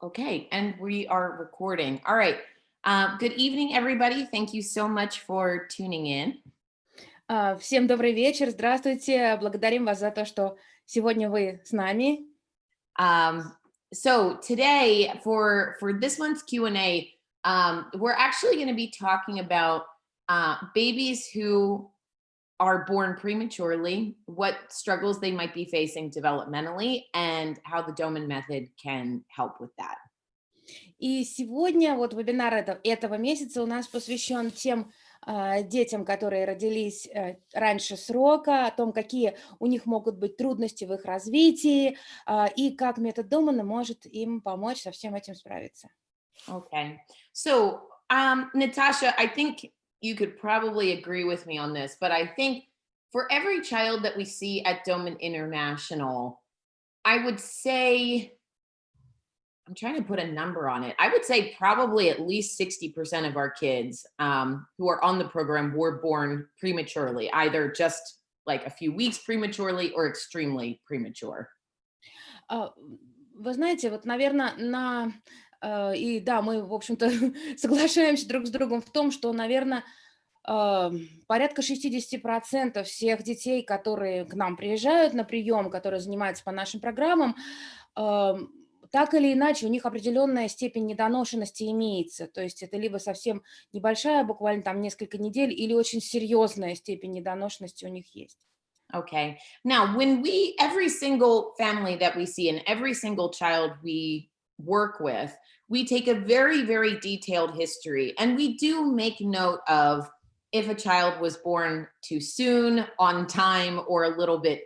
Okay, and we are recording. All right. Good evening, everybody. Thank you so much for tuning in. Всем добрый вечер, здравствуйте. Благодарим вас за то, что сегодня вы с нами. Um, so today, for this month's Q&A, we're actually going to be talking about babies who are born prematurely, what struggles they might be facing developmentally, and how the Doman method can help with that. И сегодня вот вебинар этого месяца у нас посвящен тем детям, которые родились раньше срока, о том, какие у них могут быть трудности в их развитии, и как метод Домана может им помочь со всем этим справиться. Okay. So, Natasha, I think you could probably agree with me on this, but I think for every child that we see at Doman International, I would say, I'm trying to put a number on it. I would say probably at least 60% of our kids who are on the program were born prematurely, either just like a few weeks prematurely or extremely premature. А, Вы знаете, вот, наверное, и да, мы, в общем-то, соглашаемся друг с другом в том, что, наверное, порядка 60% всех детей, которые к нам приезжают на прием, которые занимаются по нашим программам, ам, так или иначе у них определенная степень недоношенности имеется. То есть это либо совсем небольшая, буквально там несколько недель, или очень серьезная степень недоношенности у них есть. Okay. Now, every single family that we see and every single child we work with, we take a very, very detailed history and we do make note of if a child was born too soon, on time, or a little bit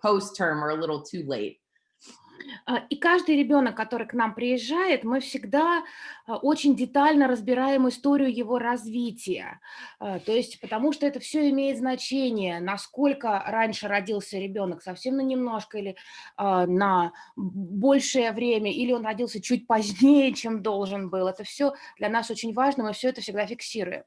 post term or a little too late. И каждый ребенок, который к нам приезжает, мы всегда очень детально разбираем историю его развития. То есть, потому что это все имеет значение, насколько раньше родился ребенок, совсем на немножко или на большее время, или он родился чуть позднее, чем должен был. Это все для нас очень важно, мы все это всегда фиксируем.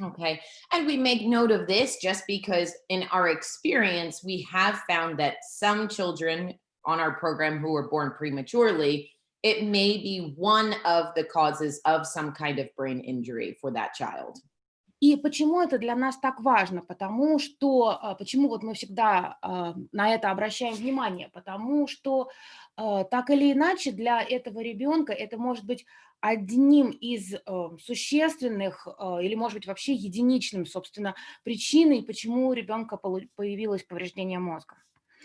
Okay. And we make note of this just because in our experience, we have found that some children on our program who were born prematurely, it may be one of the causes of some kind of brain injury for that child. И почему это для нас так важно? Потому что, почему вот мы всегда на это обращаем внимание? Потому что так или иначе для этого ребенка это может быть одним из существенных или, может быть, вообще единичным, собственно, причиной, почему у ребенка появилось повреждение мозга.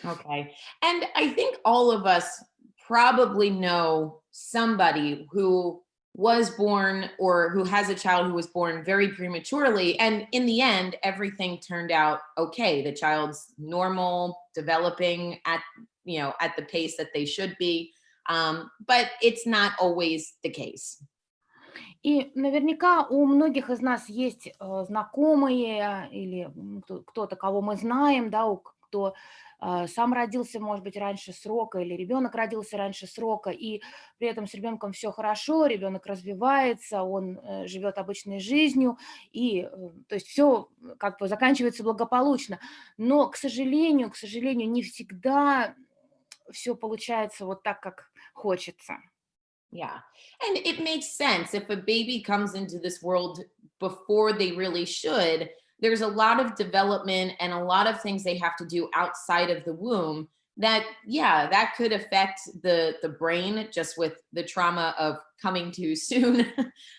Okay. And I think all of us probably know somebody who was born or who has a child who was born very prematurely. And in the end, everything turned out okay. The child's normal, developing at the pace that they should be. But it's not always the case. И наверняка у многих из нас есть знакомые или кто-то, кого мы знаем, да, кто сам родился, может быть, раньше срока, или ребенок родился раньше срока, и при этом с ребенком все хорошо, ребенок развивается, он живет обычной жизнью, и то есть все как бы заканчивается благополучно. Но, к сожалению, не всегда все получается вот так, как хочется. Yeah. And it makes sense if a baby comes into this world before they really should, there's a lot of development and a lot of things they have to do outside of the womb that yeah, that could affect the brain just with the trauma of coming too soon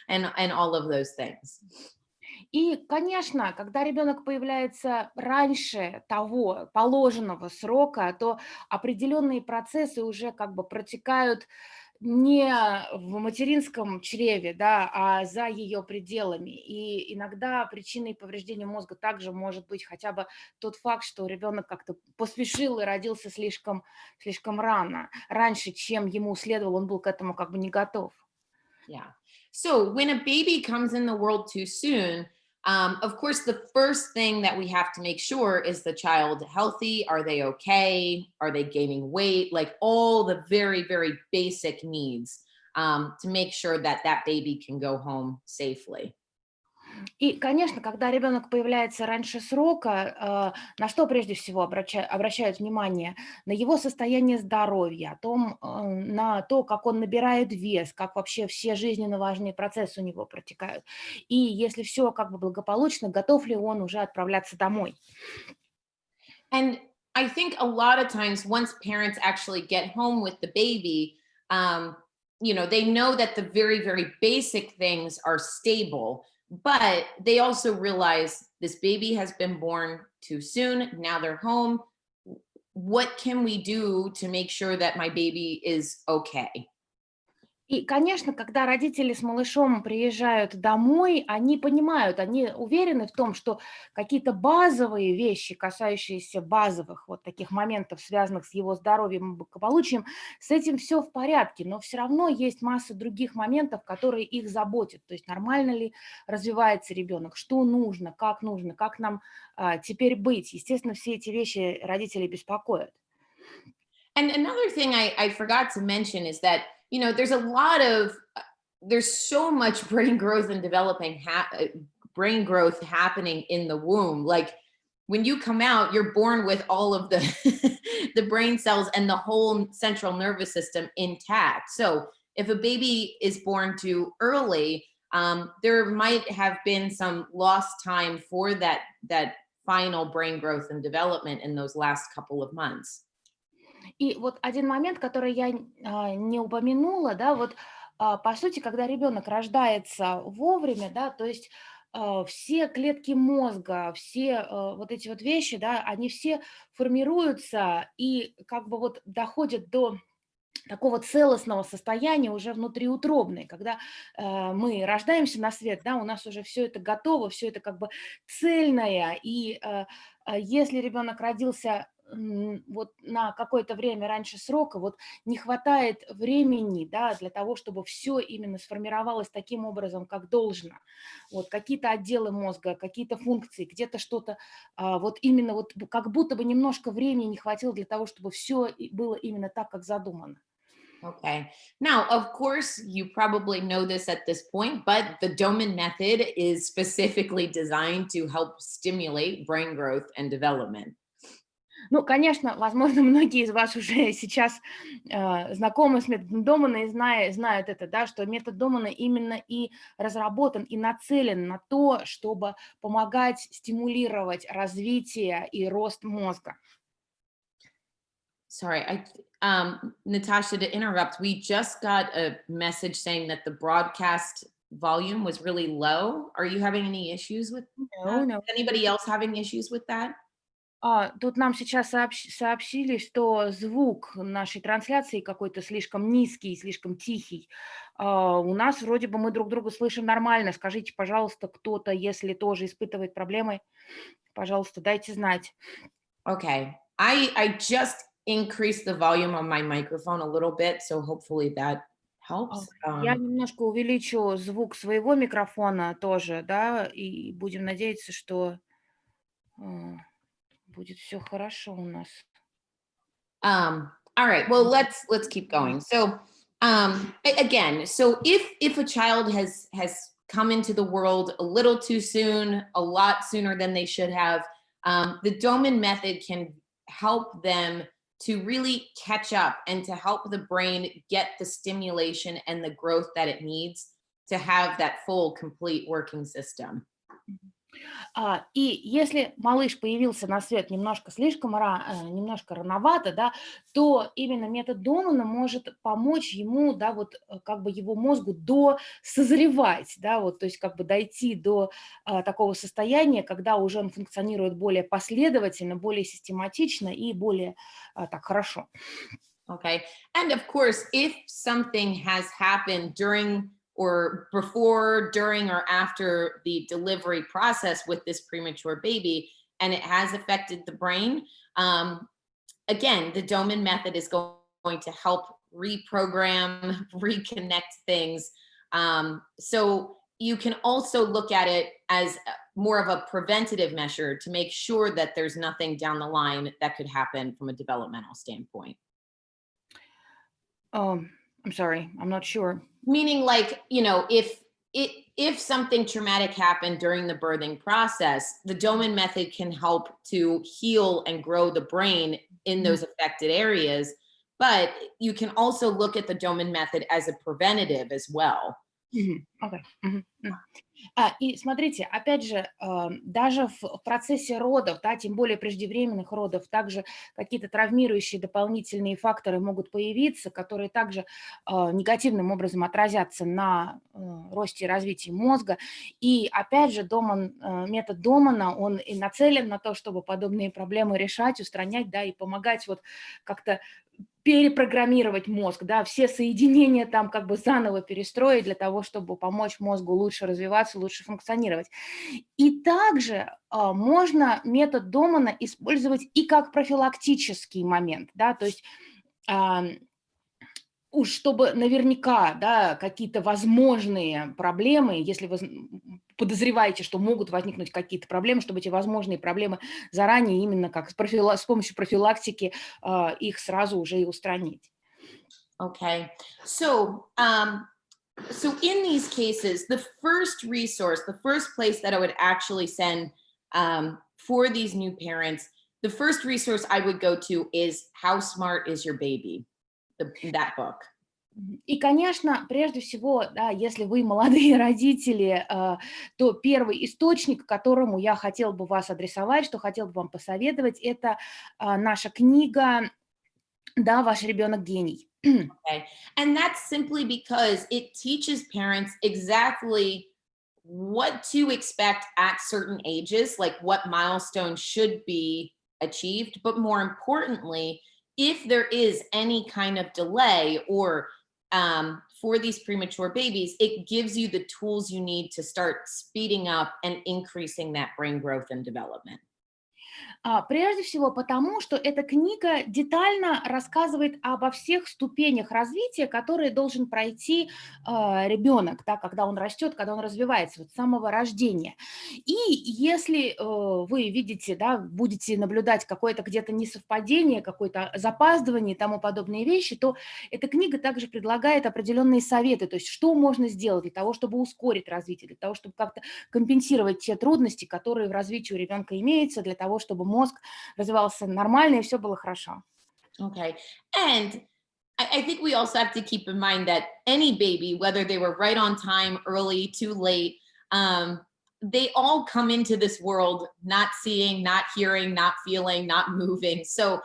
and all of those things. И, конечно, когда ребенок появляется раньше того положенного срока, то определенные процессы уже как бы протекают не в материнском чреве, да, а за ее пределами. И иногда причиной повреждения мозга также может быть хотя бы тот факт, что ребенок как-то поспешил и родился слишком рано, раньше, чем ему следовало, он был к этому как бы не готов. Yeah. So when a baby comes in the world too soon, of course, the first thing that we have to make sure is the child healthy? Are they okay? Are they gaining weight? Like all the very, very basic needs to make sure that that baby can go home safely. И, конечно, когда ребенок появляется раньше срока, на что прежде всего обращают внимание? На его состояние здоровья, о том, на то, как он набирает вес, как вообще все жизненно важные процессы у него протекают. И если все как бы благополучно, готов ли он уже отправляться домой? And I think a lot of times, once parents actually get home with the baby, um, they know that the very, very basic things are stable, but they also realize this baby has been born too soon. Now they're home. What can we do to make sure that my baby is okay? И, конечно, когда родители с малышом приезжают домой, они понимают, они уверены в том, что какие-то базовые вещи, касающиеся базовых вот таких моментов, связанных с его здоровьем и благополучием, с этим все в порядке, но все равно есть масса других моментов, которые их заботят. То есть нормально ли развивается ребенок, что нужно, как нам теперь быть. Естественно, все эти вещи родители беспокоят. And another thing I forgot to mention is that, there's a lot of, there's so much brain growth and brain growth happening in the womb. Like when you come out, you're born with all of the, the brain cells and the whole central nervous system intact. So if a baby is born too early, there might have been some lost time for that final brain growth and development in those last couple of months. И вот один момент, который я не упомянула, да, вот по сути, когда ребенок рождается вовремя, да, то есть все клетки мозга, все вот эти вот вещи, да, они все формируются и как бы вот доходят до такого целостного состояния уже внутриутробной, когда мы рождаемся на свет, да, у нас уже все это готово, все это как бы цельное, и если ребенок родился вот на какое-то время раньше срока, вот не хватает времени, да, для того, чтобы все именно сформировалось таким образом, как должно. Вот какие-то отделы мозга, какие-то функции, где-то что-то, вот именно вот как будто бы немножко времени не хватило для того, чтобы все было именно так, как задумано. Okay. Now, of course, you probably know this at this point, but the Doman method is specifically designed to help stimulate brain growth and development. Ну, конечно, возможно, многие из вас уже сейчас знакомы с методом Домана и знают это, да, что метод Домана именно и разработан, и нацелен на то, чтобы помогать стимулировать развитие и рост мозга. Sorry, Natasha, to interrupt, we just got a message saying that the broadcast volume was really low. Are you having any issues with that? No, no. Is anybody else having issues with that? Тут нам сейчас сообщили, что звук нашей трансляции какой-то слишком низкий, слишком тихий. У нас вроде бы мы друг друга слышим нормально. Скажите, пожалуйста, кто-то, если тоже испытывает проблемы, пожалуйста, дайте знать. Okay. I just increased the volume on my microphone a little bit, so hopefully that helps. Я немножко увеличу звук своего микрофона тоже, да, и будем надеяться, что а, будет все хорошо у нас. All right. Well, let's keep going. So, again, so if a child has come into the world a little too soon, a lot sooner than they should have, the Doman method can help them to really catch up and to help the brain get the stimulation and the growth that it needs to have that full, complete working system. И если малыш появился на свет немножко немножко рановато, да, то именно метод Домана может помочь ему, да, вот как бы его мозгу досозревать, да, вот, то есть как бы дойти до такого состояния, когда уже он функционирует более последовательно, более систематично и более так хорошо. Okay. And of course, if something has happened during or before, during, or after the delivery process with this premature baby, and it has affected the brain, again, the Doman method is going to help reprogram, reconnect things. So you can also look at it as more of a preventative measure to make sure that there's nothing down the line that could happen from a developmental standpoint. I'm sorry, I'm not sure. Meaning, like, if if something traumatic happened during the birthing process, the Doman method can help to heal and grow the brain in those affected areas. But you can also look at the Doman method as a preventative as well. Окей. И смотрите, опять же, даже в процессе родов, да, тем более преждевременных родов, также какие-то травмирующие дополнительные факторы могут появиться, которые также негативным образом отразятся на росте и развитии мозга. И опять же, метод Домана, он и нацелен на то, чтобы подобные проблемы решать, устранять, да, и помогать вот как-то перепрограммировать мозг, да, все соединения там как бы заново перестроить для того, чтобы помочь мозгу лучше развиваться, лучше функционировать. И также можно метод Домана использовать и как профилактический момент, да, то есть уж чтобы наверняка, да, какие-то возможные проблемы, если вы подозреваете, что могут возникнуть какие-то проблемы, чтобы эти возможные проблемы заранее именно как с помощью профилактики их сразу уже и устранить. Okay. So in these cases, the first resource, the first place that I would actually send for these new parents, the first resource I would go to is How Smart is Your Baby? That book. И, конечно, прежде всего, да, если вы молодые родители, то первый источник, к которому я хотела бы вас адресовать, что хотела бы вам посоветовать, это наша книга «Да, ваш ребенок гений». Okay. And that's simply because it teaches parents exactly what to expect at certain ages, like what milestones should be achieved. But more importantly, if there is any kind of delay or for these premature babies, it gives you the tools you need to start speeding up and increasing that brain growth and development. Прежде всего потому, что эта книга детально рассказывает обо всех ступенях развития, которые должен пройти ребенок, да, когда он растет, когда он развивается, вот с самого рождения. И если вы видите, да, будете наблюдать какое-то где-то несовпадение, какое-то запаздывание и тому подобные вещи, то эта книга также предлагает определенные советы, то есть что можно сделать для того, чтобы ускорить развитие, для того, чтобы как-то компенсировать те трудности, которые в развитии у ребенка имеются, для того, чтобы мозг развивался нормально и все было хорошо. Okay. And I think we also have to keep in mind that any baby, whether they were right on time, early, too late, they all come into this world not seeing, not hearing, not feeling, not moving. So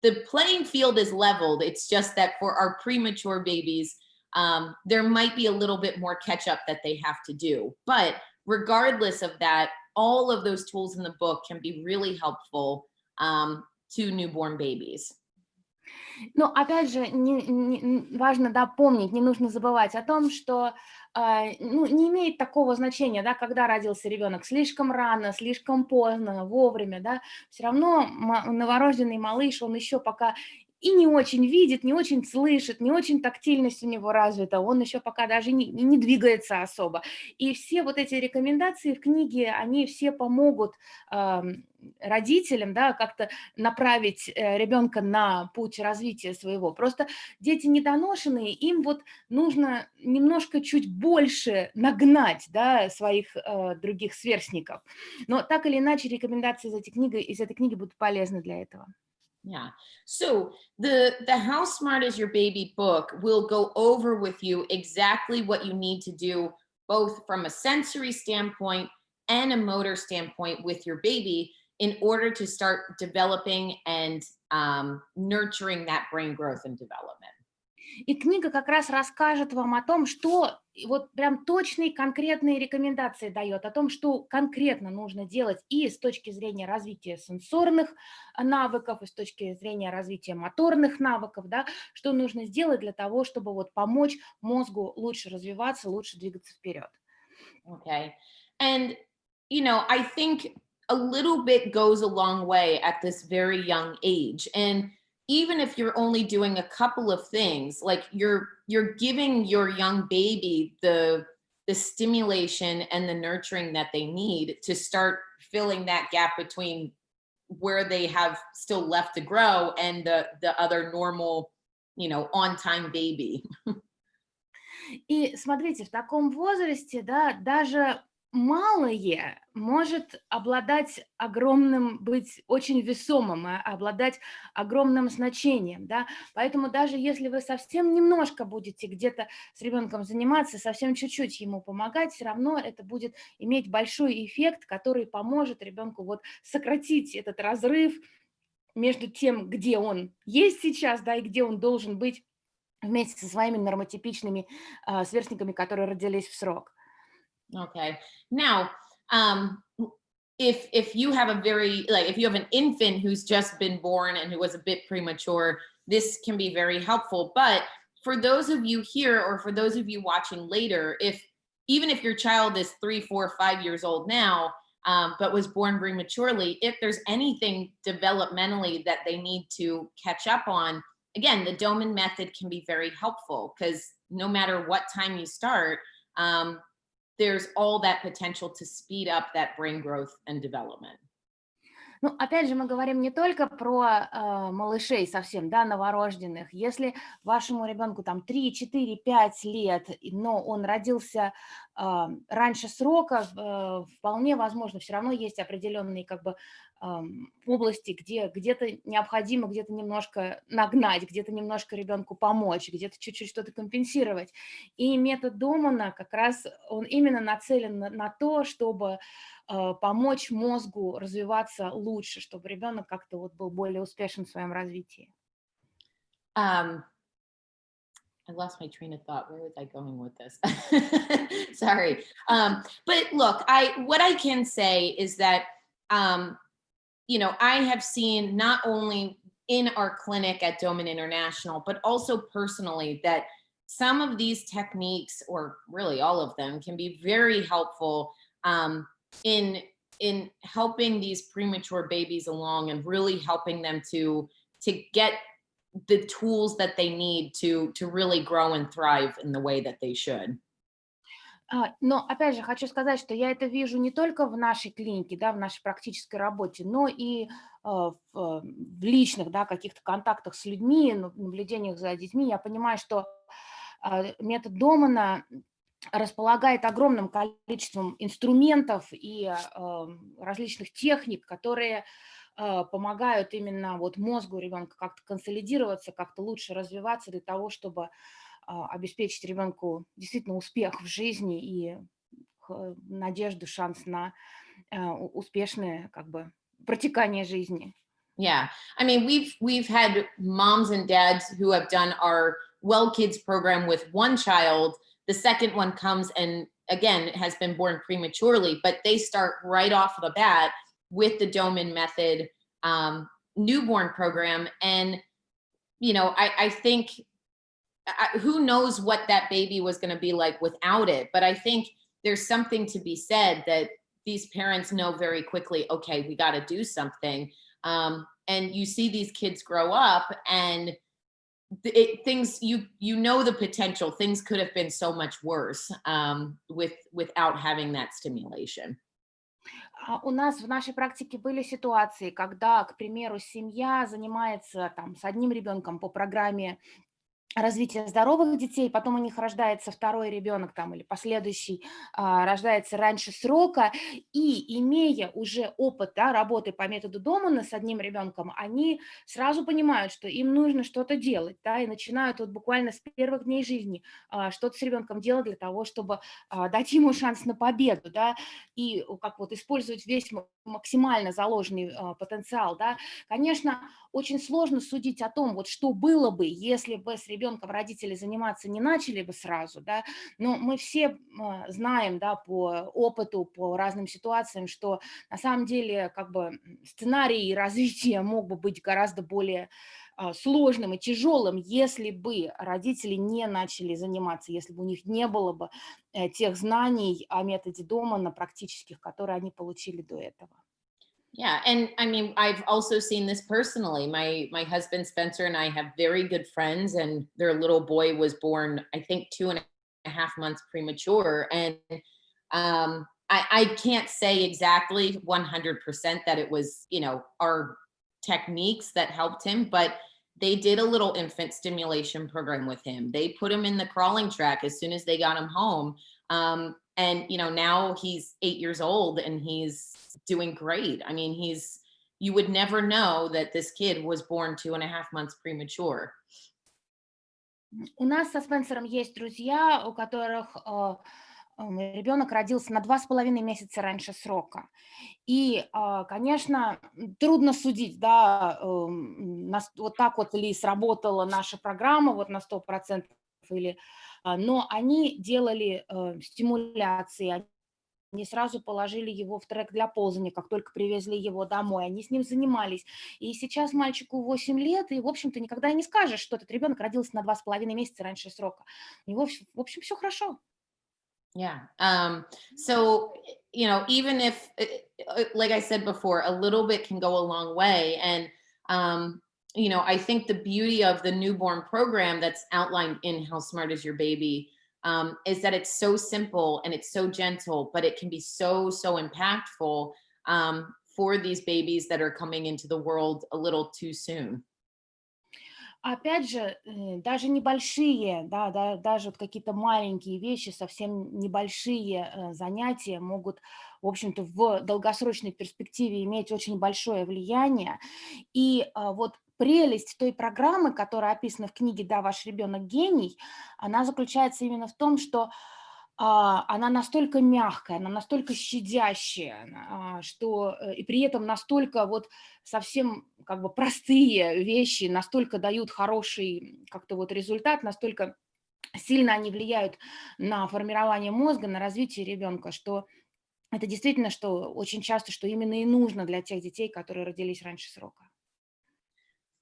the playing field is leveled. It's just that for our premature babies, there might be a little bit more catch up that they have to do. But regardless of that, all of those tools in the book can be really helpful to newborn babies. Но опять же, важно, да, помнить, не нужно забывать о том, что не имеет такого значения, да, когда родился ребенок, слишком рано, слишком поздно, вовремя, да, все равно новорожденный малыш, он еще пока и не очень видит, не очень слышит, не очень тактильность у него развита, он еще пока даже не двигается особо. И все вот эти рекомендации в книге, они все помогут родителям, да, как-то направить ребенка на путь развития своего. Просто дети недоношенные, им вот нужно немножко чуть больше нагнать, да, своих других сверстников. Но так или иначе рекомендации из этой книги будут полезны для этого. Yeah. So the How Smart is Your Baby book will go over with you exactly what you need to do, both from a sensory standpoint and a motor standpoint with your baby in order to start developing and nurturing that brain growth and development. И книга как раз расскажет вам о том, что вот прям точные конкретные рекомендации дает, о том, что конкретно нужно делать и с точки зрения развития сенсорных навыков, и с точки зрения развития моторных навыков, да, что нужно сделать для того, чтобы вот помочь мозгу лучше развиваться, лучше двигаться вперед. Okay. And, I think a little bit goes a long way at this very young age. And even if you're only doing a couple of things, like you're giving your young baby the stimulation and the nurturing that they need to start filling that gap between where they have still left to grow and the other normal, on time baby. И смотрите, в таком возрасте, да, даже малое может обладать огромным, быть очень весомым, обладать огромным значением, да. Поэтому даже если вы совсем немножко будете где-то с ребенком заниматься, совсем чуть-чуть ему помогать, все равно это будет иметь большой эффект, который поможет ребенку вот сократить этот разрыв между тем, где он есть сейчас, да, и где он должен быть вместе со своими нормотипичными сверстниками, которые родились в срок. Okay. Now, um, if you have a very like if you have an infant who's just been born and who was a bit premature, this can be very helpful. But for those of you here, or for those of you watching later, if even if your child is 3, 4, 5 years old now, but was born prematurely, if there's anything developmentally that they need to catch up on, again, the Doman method can be very helpful because no matter what time you start, um, there's all that potential to speed up that brain growth and development. Ну, опять же, мы говорим не только про малышей совсем, да, новорожденных. Если вашему ребенку там 3, 4, 5 лет, но он родился раньше срока, вполне возможно, все равно есть определенные как бы области, где где-то необходимо где-то немножко нагнать, где-то немножко ребенку помочь, где-то чуть-чуть что-то компенсировать. И метод Домана как раз он именно нацелен на то, чтобы помочь мозгу развиваться лучше, чтобы ребенок как-то вот был более успешен в своем развитии. Um, I lost my train of thought. Where was I going with this? Sorry. But look, what I can say is that um, I have seen not only in our clinic at Doman International, but also personally that some of these techniques, or really all of them, can be very helpful in helping these premature babies along and really helping them to get the tools that they need to really grow and thrive in the way that they should. Но опять же хочу сказать, что я это вижу не только в нашей клинике, да, в нашей практической работе, но и в личных, да, каких-то контактах с людьми, наблюдениях за детьми. Я понимаю, что метод Домана располагает огромным количеством инструментов и различных техник, которые помогают именно вот мозгу ребенка как-то консолидироваться, как-то лучше развиваться для того, чтобы обеспечить ребенку действительно успех в жизни и надежду, шанс на успешное как бы протекание жизни. Yeah. I mean, we've had moms and dads who have done our Well Kids program with one child. The second one comes and again has been born prematurely, but they start right off the bat with the Doman method newborn program. And I think who knows what that baby was going to be like without it. But I think there's something to be said that these parents know very quickly, okay, we got to do something. And you see these kids grow up and things the potential things could have been so much worse without having that stimulation. У нас в нашей практике были ситуации, когда, к примеру, семья занимается там с одним ребенком по программе развития здоровых детей, потом у них рождается второй ребенок там или последующий рождается раньше срока, и имея уже опыт, да, работы по методу Домана с одним ребенком, они сразу понимают, что им нужно что-то делать, да, и начинают вот буквально с первых дней жизни что-то с ребенком делать для того, чтобы дать ему шанс на победу, да, и как вот использовать весь максимально заложенный потенциал, да. Конечно, очень сложно судить о том, вот что было бы, если бы с ребенком родители заниматься не начали бы сразу, да, но мы все знаем, да, по опыту, по разным ситуациям, что на самом деле как бы сценарий развития мог бы быть гораздо более сложным и тяжелым, если бы родители не начали заниматься, если бы у них не было бы тех знаний о методе Домана практических, которые они получили до этого. Yeah, and I mean, I've also seen this personally. My husband Spencer and I have very good friends, and their little boy was born, I think, 2.5 months premature. And I can't say exactly 100% that it was, our techniques that helped him, but they did a little infant stimulation program with him. They put him in the crawling track as soon as they got him home. And now he's 8 years old and he's doing great. I mean, you would never know that this kid was born 2.5 months premature. У нас со Спенсером есть друзья, у которых ребенок родился на 2,5 месяца раньше срока. И, конечно, трудно судить, да, вот так вот ли сработала наша программа вот на 100% или, но они делали стимуляции, они сразу положили его в трек для ползания, как только привезли его домой. Они с ним занимались. И сейчас мальчику 8 лет, и, в общем-то, никогда и не скажешь, что этот ребенок родился на 2,5 месяца раньше срока. У него, в общем, все хорошо. Yeah. So, even if, like I said before, a little bit can go a long way. And, I think the beauty of the newborn program that's outlined in How Smart Is Your Baby is that it's so simple and it's so gentle, but it can be so, so impactful for these babies that are coming into the world a little too soon. Опять же, даже небольшие, да, даже вот какие-то маленькие вещи, совсем небольшие занятия могут, в общем-то, в долгосрочной перспективе иметь очень большое влияние. И вот прелесть той программы, которая описана в книге «Да, ваш ребенок гений», она заключается именно в том, что она настолько мягкая, она настолько щадящая, что и при этом настолько вот совсем как бы простые вещи настолько дают хороший как-то вот результат, настолько сильно они влияют на формирование мозга, на развитие ребенка, что это действительно, что очень часто, что именно и нужно для тех детей, которые родились раньше срока.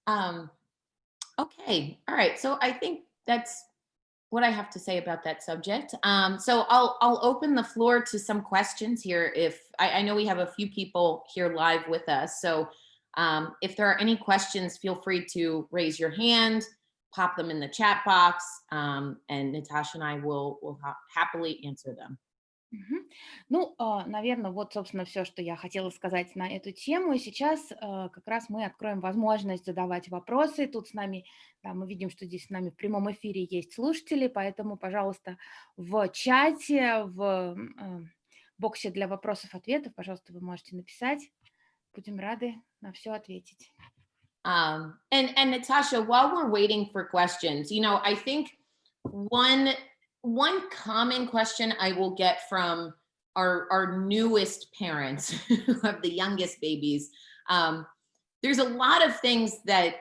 Um, okay. All right. So I think that's what I have to say about that subject. So I'll open the floor to some questions here. If I know we have a few people here live with us, so if there are any questions, feel free to raise your hand, pop them in the chat box, and Natasha and I will happily answer them. Мгм. Ну, наверное, вот, собственно, все, что я хотела сказать на эту тему. И сейчас как раз мы откроем возможность задавать вопросы. Тут с нами, да, мы видим, что здесь с нами в прямом эфире есть слушатели, поэтому, пожалуйста, в чате, в боксе для вопросов-ответов, пожалуйста, вы можете написать. Будем рады на все ответить. And Natasha, while we're waiting for questions, I think one common question I will get from our newest parents who have the youngest babies, there's a lot of things that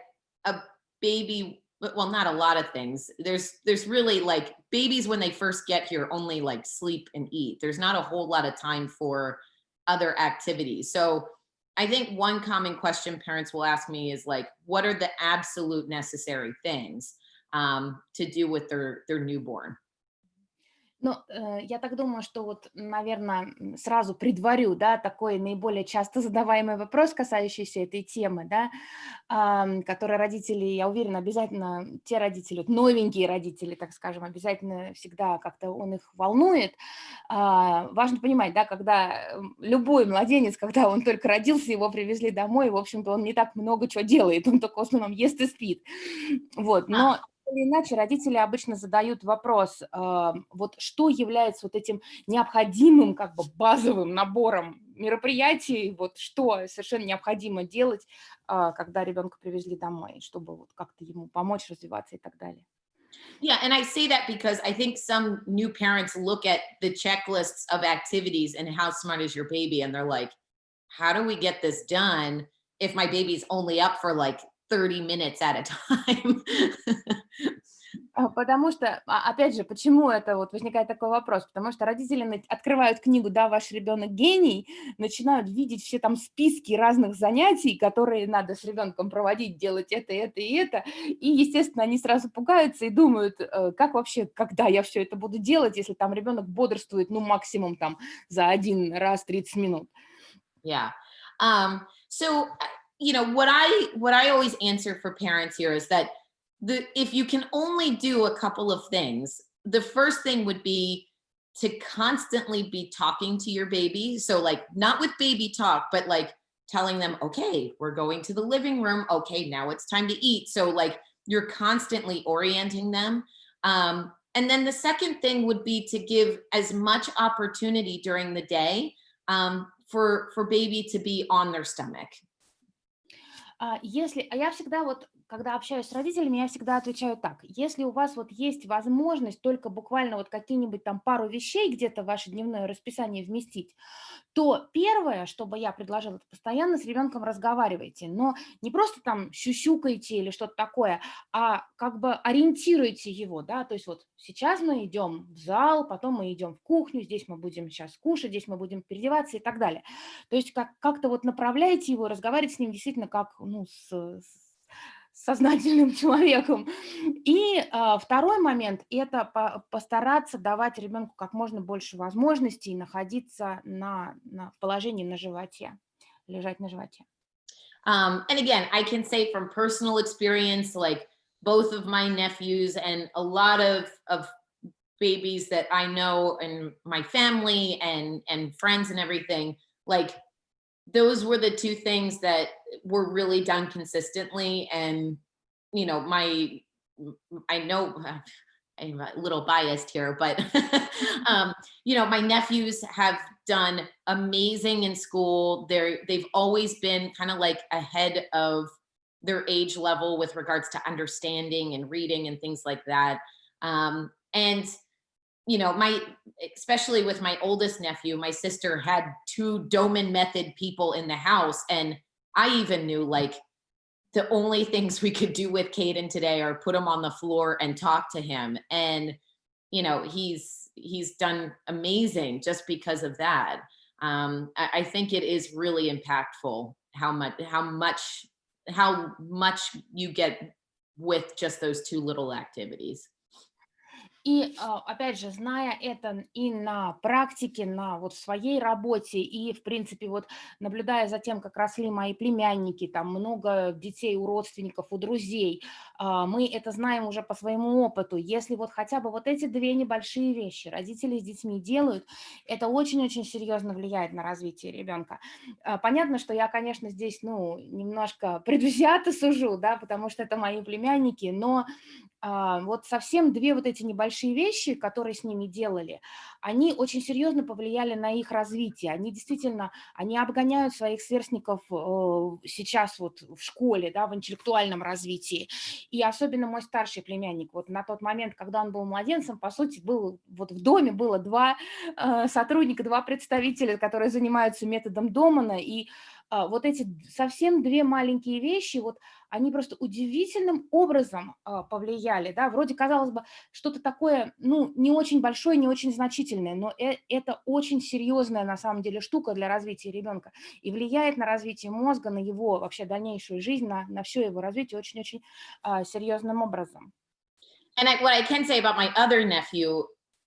a baby, well, not a lot of things. There's really like babies when they first get here only like sleep and eat. There's not a whole lot of time for other activities. So I think one common question parents will ask me is like, what are the absolute necessary things to do with their newborn? Ну, я так думаю, что вот, наверное, сразу предварю, да, такой наиболее часто задаваемый вопрос, касающийся этой темы, да, который родители, я уверена, обязательно те родители, вот новенькие родители, так скажем, обязательно всегда как-то он их волнует. Важно понимать, да, когда любой младенец, когда он только родился, его привезли домой, в общем-то, он не так много чего делает, он только в основном ест и спит. Вот, но или иначе родители обычно задают вопрос, вот что является вот этим необходимым, как бы базовым набором мероприятий, вот что совершенно необходимо делать, когда ребенка привезли домой, чтобы вот как-то ему помочь развиваться и так далее. Yeah, and I say that because I think some new parents look at the checklists of activities and how smart is your baby, and they're like, how do we get this done if my baby's only up for like 30 minutes at a time? Потому что, опять же, почему это вот возникает такой вопрос? Потому что родители открывают книгу «Да, ваш ребенок гений», начинают видеть все там списки разных занятий, которые надо с ребенком проводить, делать это, и это. И, естественно, они сразу пугаются и думают, как вообще, когда я все это буду делать, если там ребенок бодрствует, ну, максимум там за один раз 30 минут. Yeah. So, what I always answer for parents here is that if you can only do a couple of things, the first thing would be to constantly be talking to your baby. So like not with baby talk, but like telling them, okay, we're going to the living room. Okay, now it's time to eat. So like you're constantly orienting them. And then the second thing would be to give as much opportunity during the day for baby to be on their stomach. Если, я всегда вот, когда общаюсь с родителями, я всегда отвечаю так: если у вас вот есть возможность только буквально вот какие-нибудь там пару вещей где-то в ваше дневное расписание вместить, то первое, что бы я предложила, это постоянно с ребенком разговаривайте, но не просто там сюсюкайте или что-то такое, а как бы ориентируйте его, да, то есть вот сейчас мы идем в зал, потом мы идем в кухню, здесь мы будем сейчас кушать, здесь мы будем переодеваться и так далее. То есть как-то вот направляйте его, разговаривайте с ним действительно как, ну, с сознательным человеком. И второй момент – это постараться давать ребенку как можно больше возможностей находиться в положении на животе, лежать на животе. And again, I can say from personal experience, like both of my nephews and a lot of babies that I know in my family and friends and everything, like those were the two things that were really done consistently. And you know, I know I'm a little biased here, but you know, my nephews have done amazing in school. They've always been kind of like ahead of their age level with regards to understanding and reading and things like that. And you know, especially with my oldest nephew, my sister had two Doman method people in the house, and I even knew like the only things we could do with Caden today are put him on the floor and talk to him. And, you know, he's done amazing just because of that. I think it is really impactful how much you get with just those two little activities. И, опять же, зная это и на практике, на вот своей работе, и, в принципе, вот наблюдая за тем, как росли мои племянники, там много детей у родственников, у друзей, мы это знаем уже по своему опыту. Если вот хотя бы вот эти две небольшие вещи родители с детьми делают, это очень-очень серьезно влияет на развитие ребенка. Понятно, что я, конечно, здесь, ну, немножко предвзято сужу, да, потому что это мои племянники, но вот совсем две вот эти небольшие вещи, которые с ними делали, они очень серьезно повлияли на их развитие. Они действительно, они обгоняют своих сверстников сейчас вот в школе, да, в интеллектуальном развитии. И особенно мой старший племянник, вот на тот момент, когда он был младенцем, по сути, был, вот в доме было два сотрудника, два представителя, которые занимаются методом Домана, и вот эти совсем две маленькие вещи, вот они просто удивительным образом повлияли, да, вроде, казалось бы, что-то такое, ну, не очень большое, не очень значительное, но это очень серьезная, на самом деле, штука для развития ребенка и влияет на развитие мозга, на его вообще дальнейшую жизнь, на все его развитие очень-очень серьезным образом. And what I can say about my other nephew,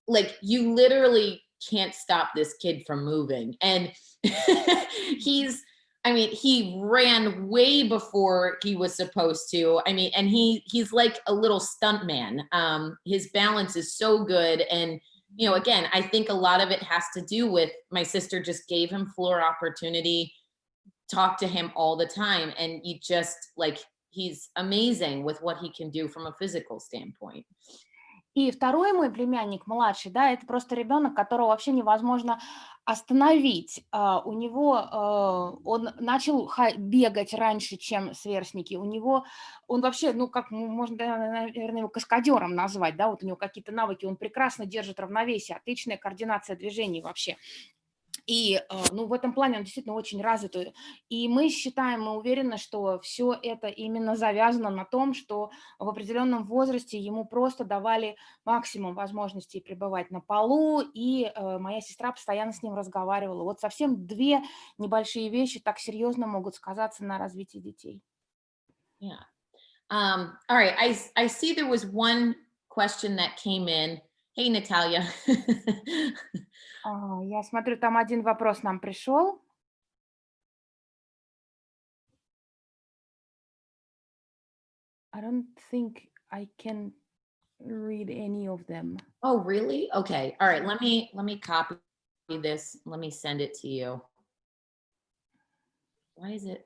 like you literally can't stop this kid from moving. And he ran way before he was supposed to. I mean, and he's like a little stunt man. His balance is so good. And, you know, again, I think a lot of it has to do with my sister just gave him floor opportunity, talk to him all the time. And you just like, he's amazing with what he can do from a physical standpoint. И второй мой племянник, младший, да, это просто ребенок, которого вообще невозможно остановить. У него, он начал бегать раньше, чем сверстники. У него, он вообще, ну, как можно, наверное, его каскадером назвать, да, вот у него какие-то навыки, он прекрасно держит равновесие, отличная координация движений вообще. И, ну, в этом плане он действительно очень развит. И мы считаем, мы уверены, что все это именно завязано на том, что в определенном возрасте ему просто давали максимум возможностей пребывать на полу, и моя сестра постоянно с ним разговаривала. Вот совсем две небольшие вещи так серьезно могут сказаться на развитии детей. Yeah. All right. I see there was one question that came in. Hey, Natalia. Я смотрю, там один вопрос нам пришел. I don't think I can read any of them. Oh, really? Okay. All right. Let me copy this. Let me send it to you. Why is it?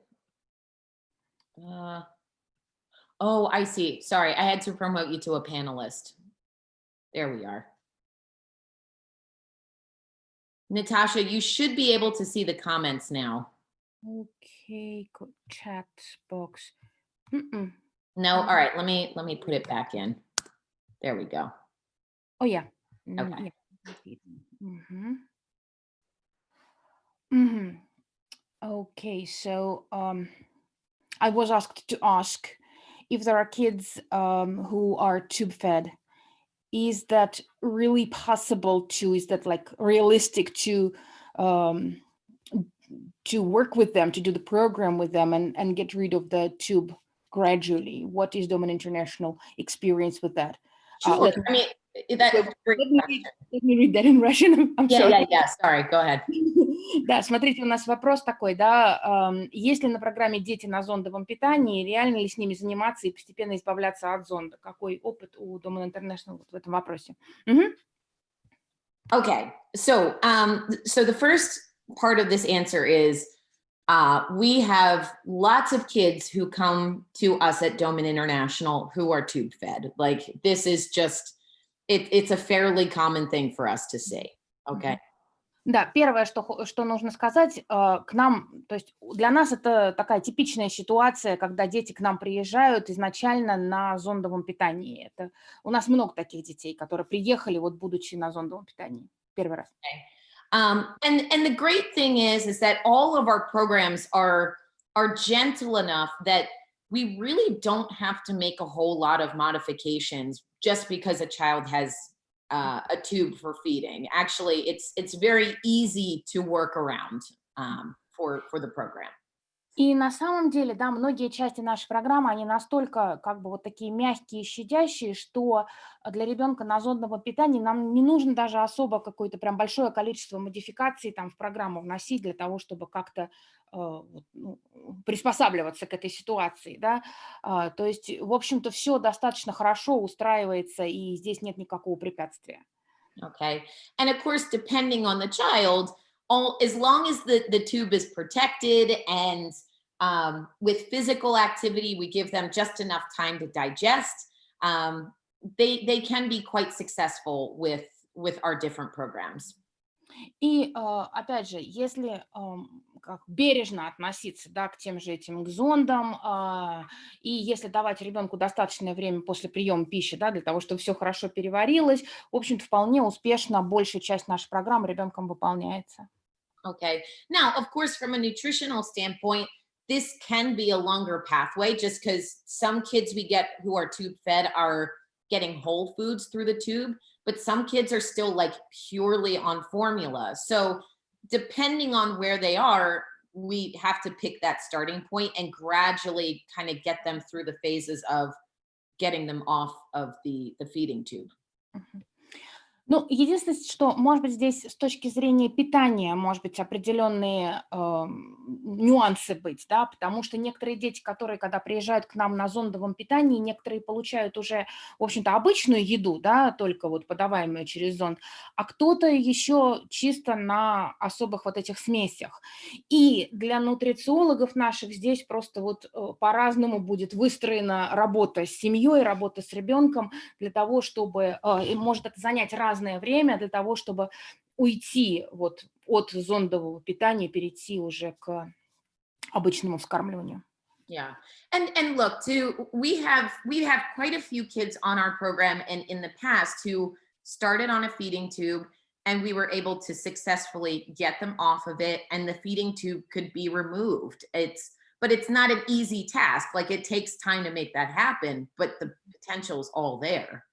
Oh, I see. Sorry, I had to promote you to a panelist. There we are. Natasha, you should be able to see the comments now. Okay, chat box. Mm-mm. No, all right. Let me put it back in. There we go. Oh, yeah. Okay. Yeah. Mhm. Okay, so I was asked to ask if there are kids who are tube fed. Is that really possible to? Is that like realistic um, to work with them, to do the program with them, and get rid of the tube gradually? What is Doman International experience with that? Sure. I mean, that's a great question. Let me read that in Russian. I'm sorry. Yeah. Sorry, go ahead. Да, смотрите, у нас вопрос такой, да, есть ли на программе дети на зондовом питании, реально ли с ними заниматься и постепенно избавляться от зонда? Какой опыт у Домана International вот в этом вопросе? Мгм. Okay, so the first part of this answer is we have lots of kids who come to us at Doman International who are tube fed. Like this is just it's a fairly common thing for us to see. Okay. Да, первое, что нужно сказать, к нам, то есть для нас это такая типичная ситуация, когда дети к нам приезжают изначально на зондовом питании. Это у нас много таких детей, которые приехали, вот будучи на зондовом питании. Первый раз. And the great thing is that all of our programs are gentle enough that we really don't have to make a whole lot of modifications just because a child has a tube for feeding. Actually, it's very easy to work around for the program. И на самом деле, да, многие части нашей программы, они настолько как бы вот такие мягкие, щадящие, что для ребенка на зондовом питании нам не нужно даже особо какое-то прям большое количество модификаций там в программу вносить для того, чтобы как-то приспосабливаться к этой ситуации, да. То есть, в общем-то, все достаточно хорошо устраивается, и здесь нет никакого препятствия. Okay. And of course, depending on the child, as long as the tube is protected and with physical activity, we give them just enough time to digest. They can be quite successful with our different programs. И, опять же, если как бережно относиться, да, к тем же этим к зондам, и если давать ребенку достаточное время после приема пищи, да, для того, чтобы все хорошо переварилось, в общем-то, вполне успешно большая часть нашей программы ребенком выполняется. Okay. Now, of course, from a nutritional standpoint, this can be a longer pathway just because some kids we get who are tube fed are getting whole foods through the tube, but some kids are still like purely on formula. So, depending on where they are, we have to pick that starting point and gradually kind of get them through the phases of getting them off of the feeding tube. Мгм. Ну, единственное, что, может быть, здесь с точки зрения питания, может быть, определенные нюансы быть, да, потому что некоторые дети, которые, когда приезжают к нам на зондовом питании, некоторые получают уже, в общем-то, обычную еду, да, только вот подаваемую через зонд, а кто-то еще чисто на особых вот этих смесях. И для нутрициологов наших здесь просто вот по-разному будет выстроена работа с семьей, работа с ребенком для того, чтобы, и может это занять разное время для того, чтобы уйти вот от зондового питания, перейти уже к обычному вскармливанию. Yeah. And look, too, we have quite a few kids on our program and in the past who started on a feeding tube and we were able to successfully get them off of it and the feeding tube could be removed. But it's not an easy task. Like it takes time to make that happen, but the potential is all there.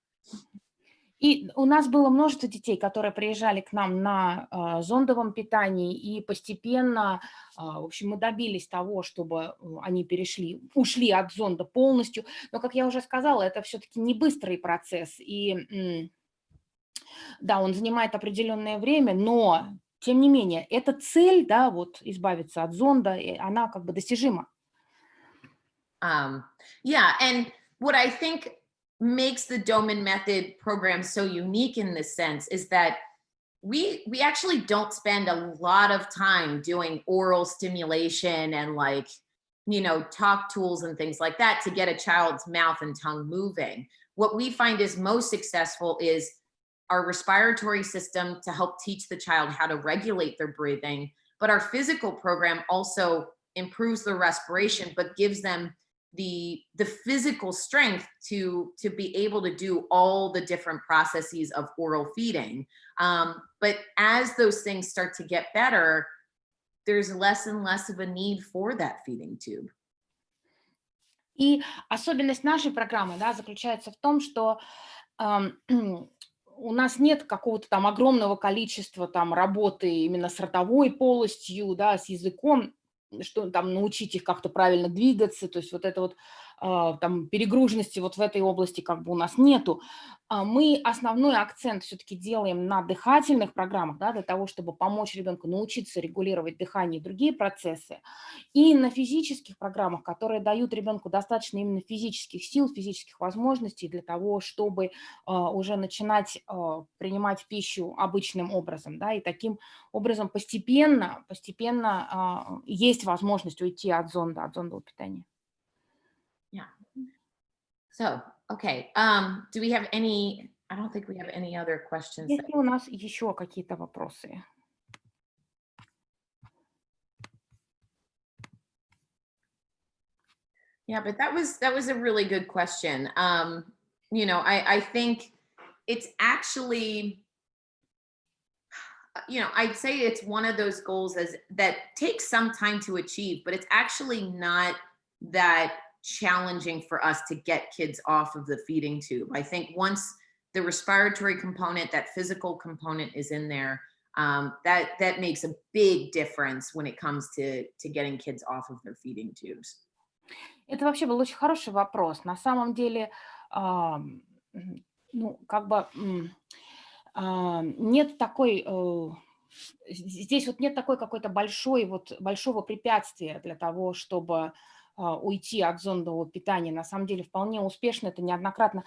И у нас было множество детей, которые приезжали к нам на зондовом питании, и постепенно, в общем, мы добились того, чтобы они ушли от зонда полностью. Но, как я уже сказала, это все-таки не быстрый процесс, и да, он занимает определенное время, но, тем не менее, эта цель, да, вот избавиться от зонда, она как бы достижима. Yeah, and what I think makes the Doman method program so unique in this sense is that we actually don't spend a lot of time doing oral stimulation and like, talk tools and things like that to get a child's mouth and tongue moving. What we find is most successful is our respiratory system to help teach the child how to regulate their breathing, but our physical program also improves the respiration but gives them the physical strength to be able to do all the different processes of oral feeding. But as those things start to get better, there's less and less of a need for that feeding tube. И особенность нашей программы, да, заключается в том, что ам, у нас нет какого-то там огромного количества там работы именно с ротовой полостью, да, с языком, что там научить их как-то правильно двигаться, то есть вот это вот там перегруженности вот в этой области как бы у нас нету. Мы основной акцент все-таки делаем на дыхательных программах, да, для того, чтобы помочь ребенку научиться регулировать дыхание и другие процессы. И на физических программах, которые дают ребенку достаточно именно физических сил, физических возможностей для того, чтобы уже начинать принимать пищу обычным образом, да, и таким образом постепенно есть возможность уйти от зондового питания. Yeah. So, okay. Do we have any? I don't think we have any other questions. Есть ли у нас еще какие-то вопросы? Yeah, but that was a really good question. I think it's actually, I'd say it's one of those goals that takes some time to achieve, but it's actually not that challenging for us to get kids off of the feeding tube. I think once the respiratory component, that physical component is in there, that makes a big difference when it comes to getting kids off of their feeding tubes. Это вообще был очень хороший вопрос. На самом деле, ну, как бы нет такой, здесь вот нет такой какой-то большого препятствия для того, чтобы уйти от зондового питания. На самом деле вполне успешно, это неоднократно.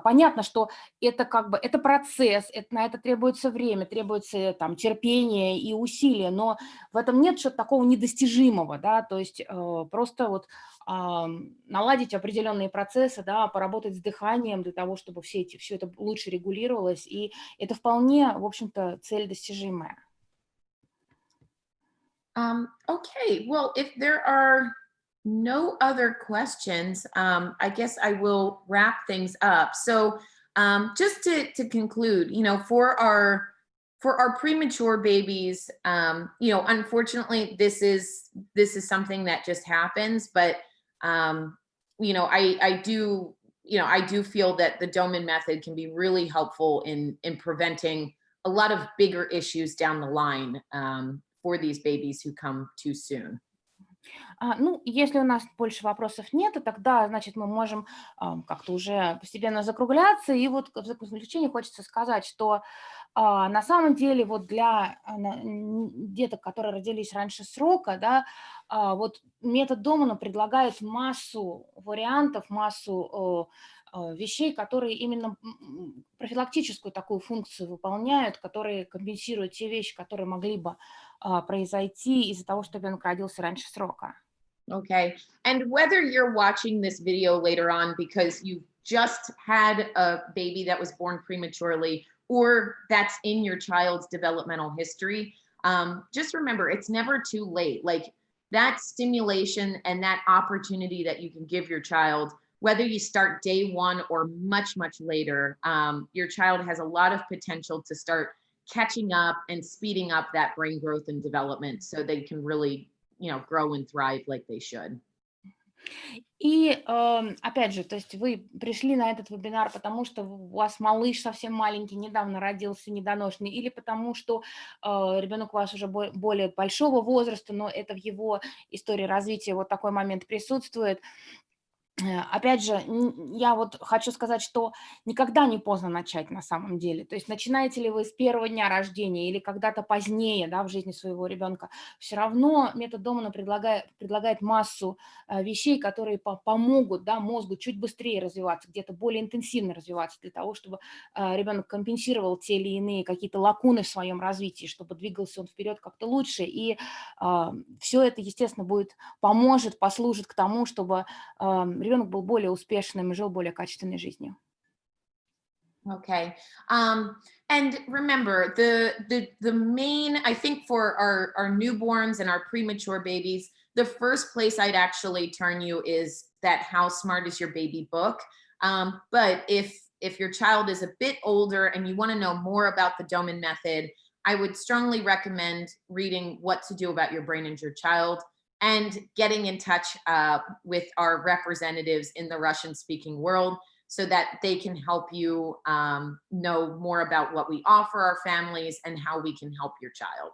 Понятно, что это как бы это процесс, на это требуется время, требуется там терпение и усилия, но в этом нет чего-то такого недостижимого, да, то есть просто вот наладить определенные процессы, да, поработать с дыханием для того, чтобы все это лучше регулировалось, и это вполне, в общем-то, цель достижимая. Okay, well, if there are no other questions, I guess I will wrap things up. So, just to conclude, for our premature babies, unfortunately, this is something that just happens. But I do feel that the Doman method can be really helpful in preventing a lot of bigger issues down the line for these babies who come too soon. Ну, если у нас больше вопросов нет, тогда, значит, мы можем как-то уже постепенно закругляться. И вот в заключение хочется сказать, что на самом деле вот для деток, которые родились раньше срока, да, вот метод Домана предлагает массу вариантов, массу вещей, которые именно профилактическую такую функцию выполняют, которые компенсируют те вещи, которые могли бы произойти из-за того, что ребенок родился раньше срока. Okay. And whether you're watching this video later on because you just had a baby that was born prematurely or that's in your child's developmental history, just remember it's never too late. Like that stimulation and that opportunity that you can give your child, whether you start day one or much, much later, your child has a lot of potential to start catching up and speeding up that brain growth and development so they can really grow and thrive like they should. И опять же, то есть вы пришли на этот вебинар, потому что у вас малыш совсем маленький, недавно родился, недоношенный, или потому что ребенок у вас уже более большого возраста, но это в его истории развития вот такой момент присутствует. Опять же, я вот хочу сказать, что никогда не поздно начать на самом деле. То есть начинаете ли вы с первого дня рождения или когда-то позднее, да, в жизни своего ребенка, все равно метод Домана предлагает массу вещей, которые помогут, да, мозгу чуть быстрее развиваться, где-то более интенсивно развиваться для того, чтобы ребенок компенсировал те или иные какие-то лакуны в своем развитии, чтобы двигался он вперед как-то лучше. И все это, естественно, послужит к тому, чтобы ребенок был более успешным и жил более качественной жизнью. Okay. And remember, the main, I think, for our newborns and our premature babies, the first place I'd actually turn you is that How Smart Is Your Baby book. But if your child is a bit older and you want to know more about the Doman method, I would strongly recommend reading What to Do About Your Brain and Your Child and getting in touch with our representatives in the Russian speaking world so that they can help you know more about what we offer our families and how we can help your child.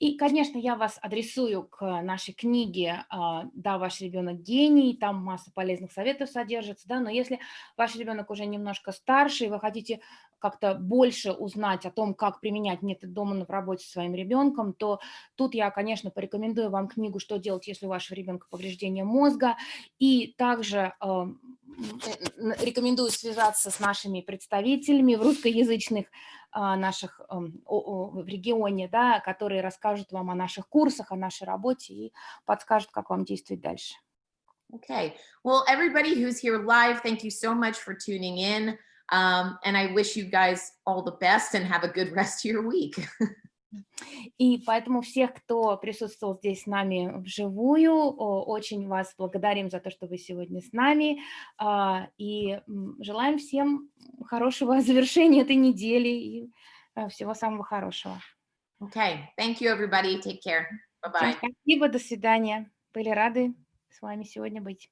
И, конечно, я вас адресую к нашей книге «Да, ваш ребенок гений», там масса полезных советов содержится, да, но если ваш ребенок уже немножко старше, и вы хотите как-то больше узнать о том, как применять метод Домана в работе со своим ребенком, то тут я, конечно, порекомендую вам книгу «Что делать, если у вашего ребенка повреждение мозга», и также рекомендую связаться с нашими представителями в русскоязычных наших в регионе, да, которые расскажут вам о наших курсах, о нашей работе и подскажут, как вам действовать дальше. Okay. Well, everybody who's here live, thank you so much for tuning in. And I wish you guys all the best and have a good rest of your week. И поэтому всех, кто присутствовал здесь с нами вживую, очень вас благодарим за то, что вы сегодня с нами, и желаем всем хорошего завершения этой недели и всего самого хорошего. Okay. Thank you, everybody. Take care. Всем Bye-bye. спасибо, до свидания. Были рады с вами сегодня быть.